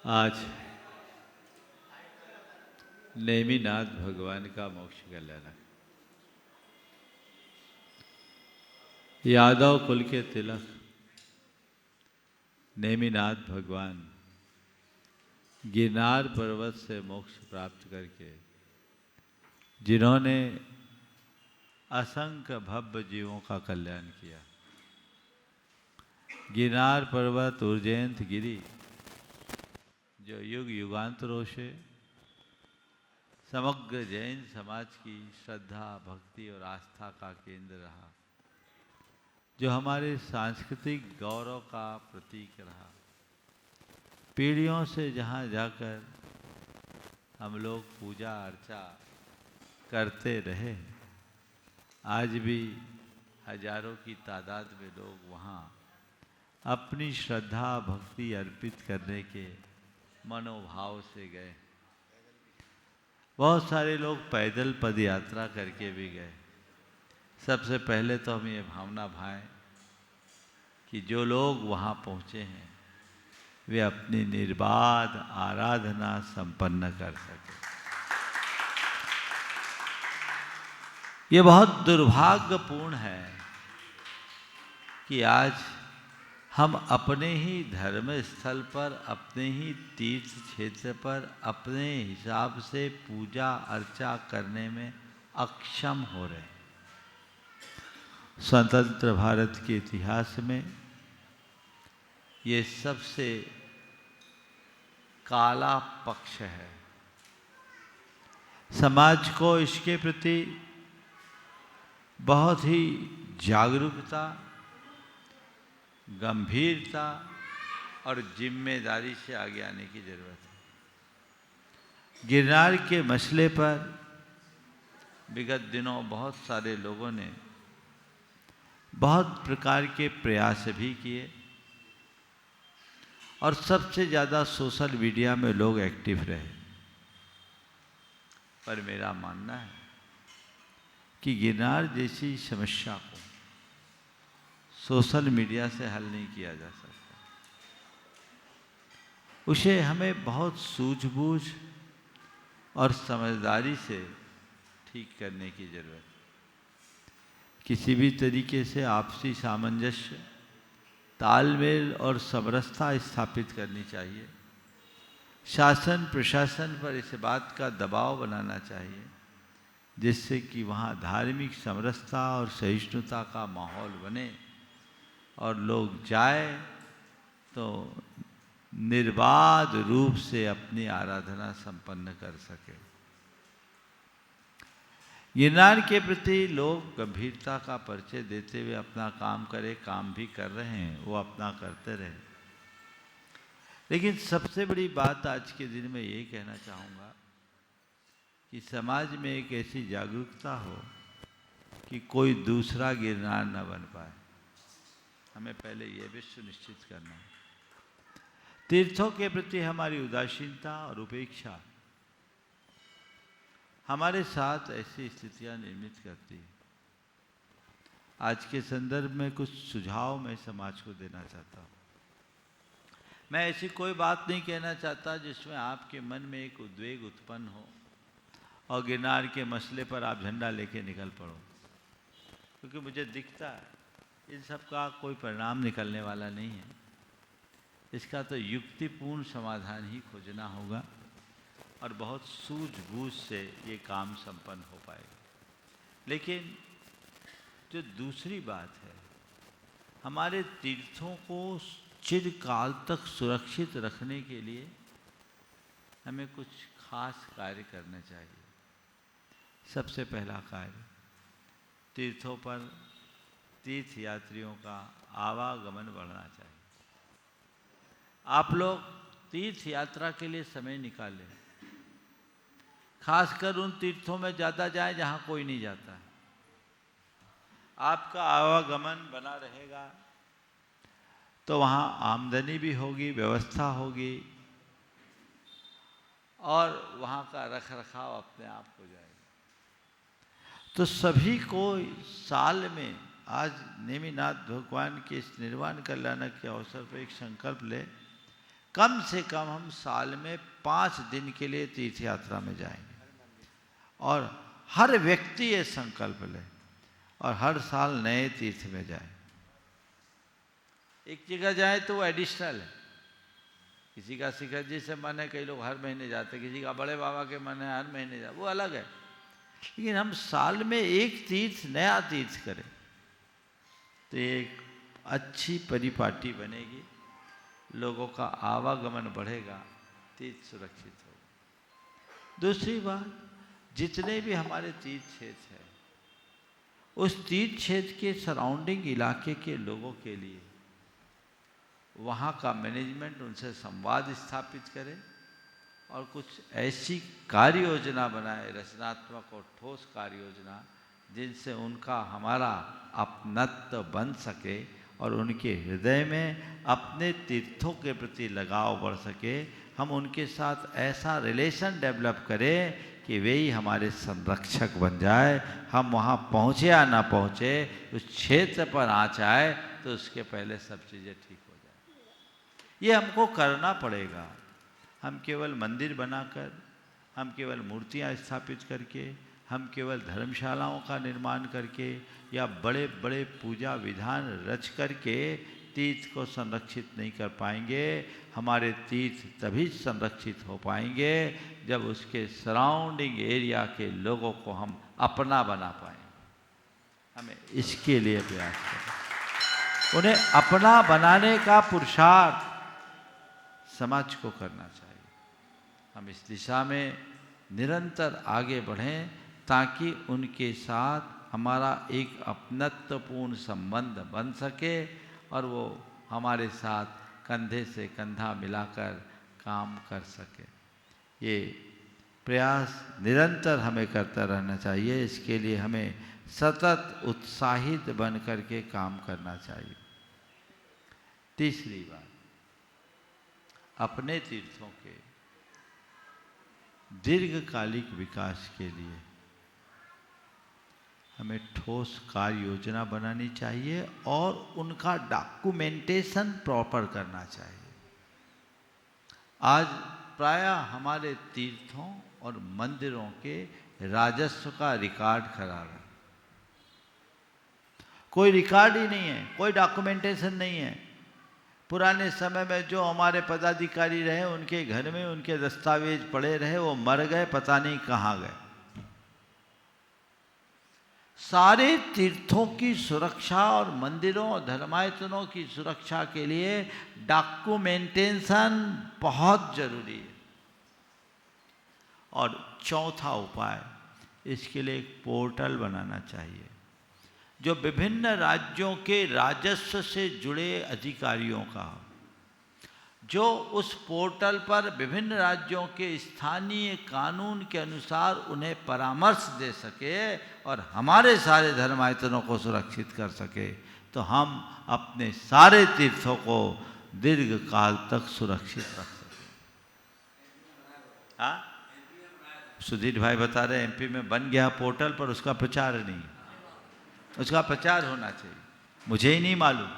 आज नेमिनाथ भगवान का मोक्ष कल्याण। यादव कुल के तिलक नेमिनाथ भगवान गिरनार पर्वत से मोक्ष प्राप्त करके जिन्होंने असंख्य भव्य जीवों का कल्याण किया। गिरनार पर्वत उज्जैन गिरी जो युग युगांतरों से समग्र जैन समाज की श्रद्धा, भक्ति और आस्था का केंद्र रहा, जो हमारे सांस्कृतिक गौरव का प्रतीक रहा। पीढ़ियों से जहाँ जाकर हम लोग पूजा अर्चा करते रहे, आज भी हजारों की तादाद में लोग वहाँ अपनी श्रद्धा भक्ति अर्पित करने के मनोभाव से गए। बहुत सारे लोग पैदल पद यात्रा करके भी गए। सबसे पहले तो हम ये भावना भाएं कि जो लोग वहाँ पहुँचे हैं वे अपनी निर्बाध आराधना संपन्न कर सके। ये बहुत दुर्भाग्यपूर्ण है कि आज हम अपने ही धर्म स्थल पर, अपने ही तीर्थ क्षेत्र पर अपने हिसाब से पूजा अर्चा करने में अक्षम हो रहे हैं। स्वतंत्र भारत के इतिहास में ये सबसे काला पक्ष है। समाज को इसके प्रति बहुत ही जागरूकता, गंभीरता और जिम्मेदारी से आगे आने की जरूरत है। गिरनार के मसले पर विगत दिनों बहुत सारे लोगों ने बहुत प्रकार के प्रयास भी किए और सबसे ज़्यादा सोशल मीडिया में लोग एक्टिव रहे। पर मेरा मानना है कि गिरनार जैसी समस्या को सोशल मीडिया से हल नहीं किया जा सकता। उसे हमें बहुत सूझबूझ और समझदारी से ठीक करने की जरूरत है। किसी भी तरीके से आपसी सामंजस्य, तालमेल और समरसता स्थापित करनी चाहिए। शासन प्रशासन पर इस बात का दबाव बनाना चाहिए जिससे कि वहाँ धार्मिक समरसता और सहिष्णुता का माहौल बने और लोग जाए तो निर्बाध रूप से अपनी आराधना संपन्न कर सके। गिरनार के प्रति लोग गंभीरता का परिचय देते हुए अपना काम करे, काम भी कर रहे हैं, वो अपना करते रहे। लेकिन सबसे बड़ी बात आज के दिन में ये कहना चाहूँगा कि समाज में एक ऐसी जागरूकता हो कि कोई दूसरा गिरनार न बन पाए। हमें पहले ये भी सुनिश्चित करना है। तीर्थों के प्रति हमारी उदासीनता और उपेक्षा हमारे साथ ऐसी स्थितियां निर्मित करती है। आज के संदर्भ में कुछ सुझाव मैं समाज को देना चाहता हूँ। मैं ऐसी कोई बात नहीं कहना चाहता जिसमें आपके मन में एक उद्वेग उत्पन्न हो और गिरनार के मसले पर आप झंडा लेके निकल पड़ो, क्योंकि मुझे दिखता है इन सब का कोई परिणाम निकलने वाला नहीं है। इसका तो युक्तिपूर्ण समाधान ही खोजना होगा और बहुत सूझबूझ से ये काम संपन्न हो पाएगा। लेकिन जो दूसरी बात है, हमारे तीर्थों को चिरकाल तक सुरक्षित रखने के लिए हमें कुछ खास कार्य करने चाहिए। सबसे पहला कार्य, तीर्थों पर तीर्थ यात्रियों का आवागमन बढ़ना चाहिए। आप लोग तीर्थ यात्रा के लिए समय निकालें, खासकर उन तीर्थों में ज़्यादा जाएं जहाँ कोई नहीं जाता है। आपका आवागमन बना रहेगा तो वहाँ आमदनी भी होगी, व्यवस्था होगी और वहाँ का रख रखाव अपने आप हो जाएगा। तो सभी को साल में आज नेमिनाथ भगवान के इस निर्वाण कल्याण के अवसर पर एक संकल्प ले, कम से कम हम साल में 5 दिन के लिए तीर्थ यात्रा में जाएंगे। और हर व्यक्ति ये संकल्प ले और हर साल नए तीर्थ में जाए। एक जगह जाए तो वो एडिशनल है, किसी का शिखर जी से मन है, कई लोग हर महीने जाते, किसी का बड़े बाबा के मन है हर महीने जाए, वो अलग है। लेकिन हम साल में एक तीर्थ, नया तीर्थ करें तो एक अच्छी परिपाटी बनेगी, लोगों का आवागमन बढ़ेगा, तीर्थ सुरक्षित होगा। दूसरी बात, जितने भी हमारे तीर्थ क्षेत्र हैं, उस तीर्थ क्षेत्र के सराउंडिंग इलाके के लोगों के लिए वहाँ का मैनेजमेंट उनसे संवाद स्थापित करे और कुछ ऐसी कार्य योजना बनाए, रचनात्मक और ठोस कार्य योजना, जिनसे उनका हमारा अपनत्व बन सके और उनके हृदय में अपने तीर्थों के प्रति लगाव बढ़ सके। हम उनके साथ ऐसा रिलेशन डेवलप करें कि वे ही हमारे संरक्षक बन जाए। हम वहाँ पहुँचे या ना पहुँचे, उस क्षेत्र पर आँच आए तो उसके पहले सब चीज़ें ठीक हो जाए। ये हमको करना पड़ेगा। हम केवल मंदिर बनाकर, हम केवल मूर्तियाँ स्थापित करके, हम केवल धर्मशालाओं का निर्माण करके या बड़े बड़े पूजा विधान रच करके तीर्थ को संरक्षित नहीं कर पाएंगे। हमारे तीर्थ तभी संरक्षित हो पाएंगे जब उसके सराउंडिंग एरिया के लोगों को हम अपना बना पाएंगे। हमें इसके लिए प्रयास करें। उन्हें अपना बनाने का पुरुषार्थ समाज को करना चाहिए। हम इस दिशा में निरंतर आगे बढ़ें ताकि उनके साथ हमारा एक अपनत्वपूर्ण संबंध बन सके और वो हमारे साथ कंधे से कंधा मिलाकर काम कर सके। ये प्रयास निरंतर हमें करता रहना चाहिए। इसके लिए हमें सतत उत्साहित बन करके काम करना चाहिए। तीसरी बात, अपने तीर्थों के दीर्घकालिक विकास के लिए हमें ठोस कार्य योजना बनानी चाहिए और उनका डॉक्यूमेंटेशन प्रॉपर करना चाहिए। आज प्रायः हमारे तीर्थों और मंदिरों के राजस्व का रिकॉर्ड खराब है। कोई रिकॉर्ड ही नहीं है, कोई डॉक्यूमेंटेशन नहीं है। पुराने समय में जो हमारे पदाधिकारी रहे, उनके घर में उनके दस्तावेज पड़े रहे, वो मर गए, पता नहीं कहाँ गए। सारे तीर्थों की सुरक्षा और मंदिरों और धर्मायतनों की सुरक्षा के लिए डॉक्यूमेंटेशन बहुत जरूरी है। और चौथा उपाय, इसके लिए एक पोर्टल बनाना चाहिए जो विभिन्न राज्यों के राजस्व से जुड़े अधिकारियों का, जो उस पोर्टल पर विभिन्न राज्यों के स्थानीय कानून के अनुसार उन्हें परामर्श दे सके और हमारे सारे धर्मायतनों को सुरक्षित कर सके, तो हम अपने सारे तीर्थों को दीर्घ काल तक सुरक्षित रख सकें। हाँ, सुधीर भाई बता रहे एमपी में बन गया पोर्टल, पर उसका प्रचार नहीं। उसका प्रचार होना चाहिए, मुझे ही नहीं मालूम,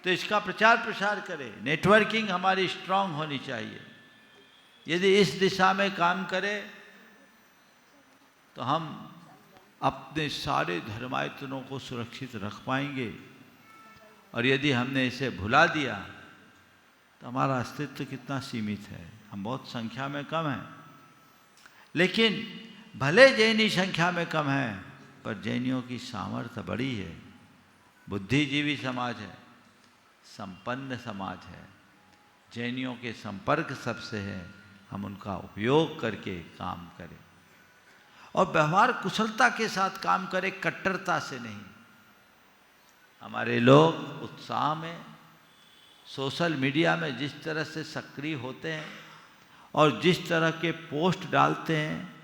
तो इसका प्रचार प्रसार करें। नेटवर्किंग हमारी स्ट्रांग होनी चाहिए। यदि इस दिशा में काम करें तो हम अपने सारे धर्मायतनों को सुरक्षित रख पाएंगे। और यदि हमने इसे भुला दिया तो हमारा अस्तित्व कितना सीमित है। हम बहुत संख्या में कम हैं, लेकिन भले जैनी संख्या में कम हैं, पर जैनियों की सामर्थ्य बड़ी है। बुद्धिजीवी समाज है, संपन्न समाज है, जैनियों के संपर्क सबसे है। हम उनका उपयोग करके काम करें और व्यवहार कुशलता के साथ काम करें, कट्टरता से नहीं। हमारे लोग उत्साह में सोशल मीडिया में जिस तरह से सक्रिय होते हैं और जिस तरह के पोस्ट डालते हैं,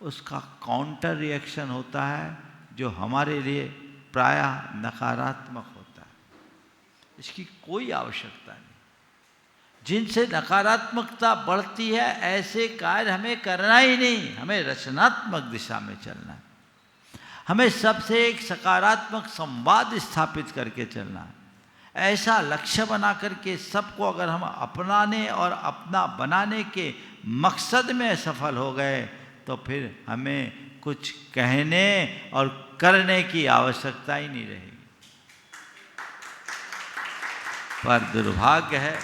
उसका काउंटर रिएक्शन होता है जो हमारे लिए प्रायः नकारात्मक होता है। इसकी कोई आवश्यकता नहीं। जिनसे नकारात्मकता बढ़ती है, ऐसे कार्य हमें करना ही नहीं। हमें रचनात्मक दिशा में चलना है। हमें सबसे एक सकारात्मक संवाद स्थापित करके चलना है। ऐसा लक्ष्य बना करके सबको अगर हम अपनाने और अपना बनाने के मकसद में सफल हो गए तो फिर हमें कुछ कहने और करने की आवश्यकता ही नहीं रहेगी। पर दुर्भाग्य है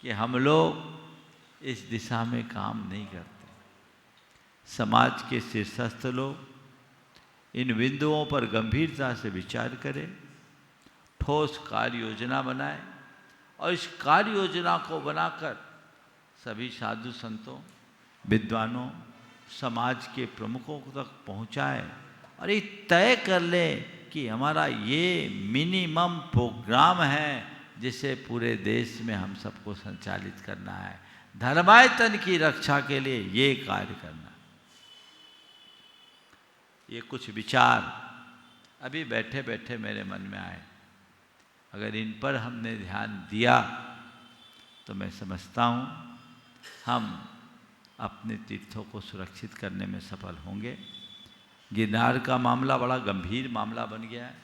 कि हम लोग इस दिशा में काम नहीं करते। समाज के शीर्षस्थ लोग इन बिंदुओं पर गंभीरता से विचार करें, ठोस कार्य योजना बनाए और इस कार्य योजना को बनाकर सभी साधु संतों, विद्वानों, समाज के प्रमुखों तक पहुंचाए और ये तय कर ले कि हमारा ये मिनिमम प्रोग्राम है जिसे पूरे देश में हम सबको संचालित करना है। धर्मायतन की रक्षा के लिए ये कार्य करना। ये कुछ विचार अभी बैठे बैठे मेरे मन में आए। अगर इन पर हमने ध्यान दिया तो मैं समझता हूँ हम अपने तीर्थों को सुरक्षित करने में सफल होंगे। गिरनार का मामला बड़ा गंभीर मामला बन गया है,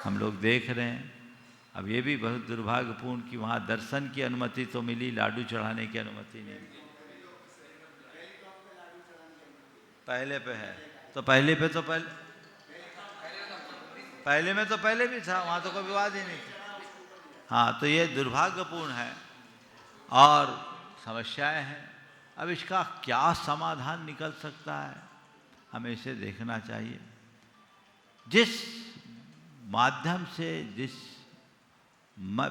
हम लोग देख रहे हैं। अब ये भी बहुत दुर्भाग्यपूर्ण कि वहाँ दर्शन की अनुमति तो मिली, लाडू चढ़ाने की अनुमति नहीं मिली। पहले पे है तो पहले में तो पहले भी था, वहाँ तो कोई विवाद ही नहीं था। हाँ, तो ये दुर्भाग्यपूर्ण है और समस्याएं हैं। अब इसका क्या समाधान निकल सकता है, हमें इसे देखना चाहिए। जिस माध्यम से, जिस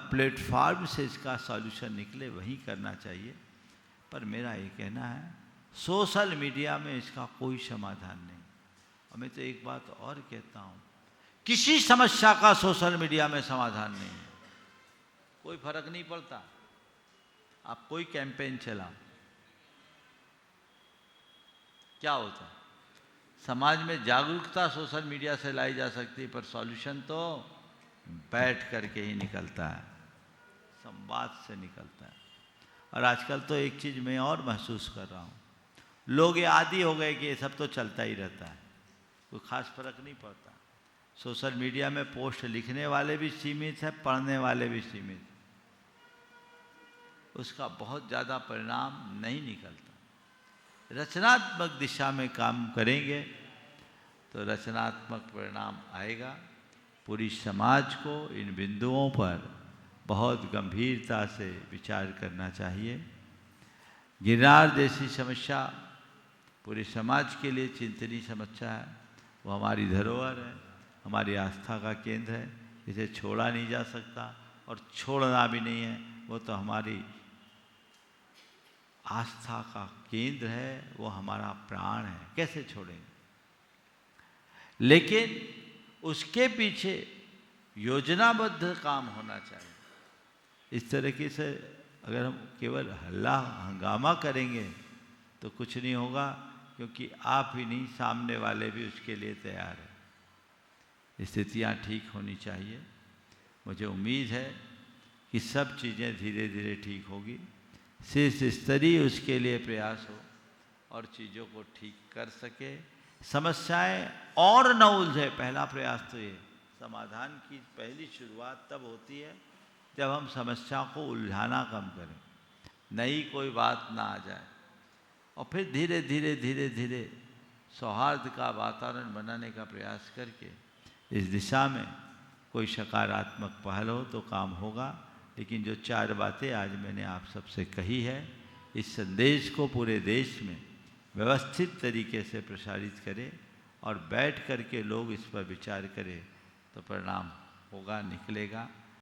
प्लेटफॉर्म से इसका सॉल्यूशन निकले वही करना चाहिए। पर मेरा ये कहना है सोशल मीडिया में इसका कोई समाधान नहीं। और मैं तो एक बात और कहता हूँ, किसी समस्या का सोशल मीडिया में समाधान नहीं है। कोई फर्क नहीं पड़ता, आप कोई कैंपेन चलाओ, क्या होता है? समाज में जागरूकता सोशल मीडिया से लाई जा सकती है, पर सॉल्यूशन तो बैठ करके ही निकलता है, संवाद से निकलता है। और आजकल तो एक चीज़ मैं और महसूस कर रहा हूँ, लोग ये आदी हो गए कि ये सब तो चलता ही रहता है, कोई खास फर्क नहीं पड़ता। सोशल मीडिया में पोस्ट लिखने वाले भी सीमित हैं, पढ़ने वाले भी सीमित, उसका बहुत ज़्यादा परिणाम नहीं निकलता। रचनात्मक दिशा में काम करेंगे तो रचनात्मक परिणाम आएगा। पूरी समाज को इन बिंदुओं पर बहुत गंभीरता से विचार करना चाहिए। गिरनार जैसी समस्या पूरे समाज के लिए चिंतनीय समस्या है। वो हमारी धरोहर है, हमारी आस्था का केंद्र है, इसे छोड़ा नहीं जा सकता और छोड़ना भी नहीं है। वो तो हमारी आस्था का केंद्र है, वो हमारा प्राण है, कैसे छोड़ेंगे? लेकिन उसके पीछे योजनाबद्ध काम होना चाहिए। इस तरीके से अगर हम केवल हल्ला हंगामा करेंगे तो कुछ नहीं होगा, क्योंकि आप ही नहीं, सामने वाले भी उसके लिए तैयार है। स्थितियाँ ठीक होनी चाहिए। मुझे उम्मीद है कि सब चीज़ें धीरे धीरे ठीक होगी। शीर्ष स्तरीय उसके लिए प्रयास हो और चीज़ों को ठीक कर सके, समस्याएं और न उलझे। पहला प्रयास तो ये, समाधान की पहली शुरुआत तब होती है जब हम समस्या को उलझाना कम करें, नई कोई बात ना आ जाए, और फिर धीरे धीरे धीरे धीरे सौहार्द का वातावरण बनाने का प्रयास करके इस दिशा में कोई सकारात्मक पहल हो तो काम होगा। लेकिन जो 4 बातें आज मैंने आप सबसे कही है, इस संदेश को पूरे देश में व्यवस्थित तरीके से प्रसारित करें और बैठ कर के लोग इस पर विचार करें तो परिणाम होगा, निकलेगा।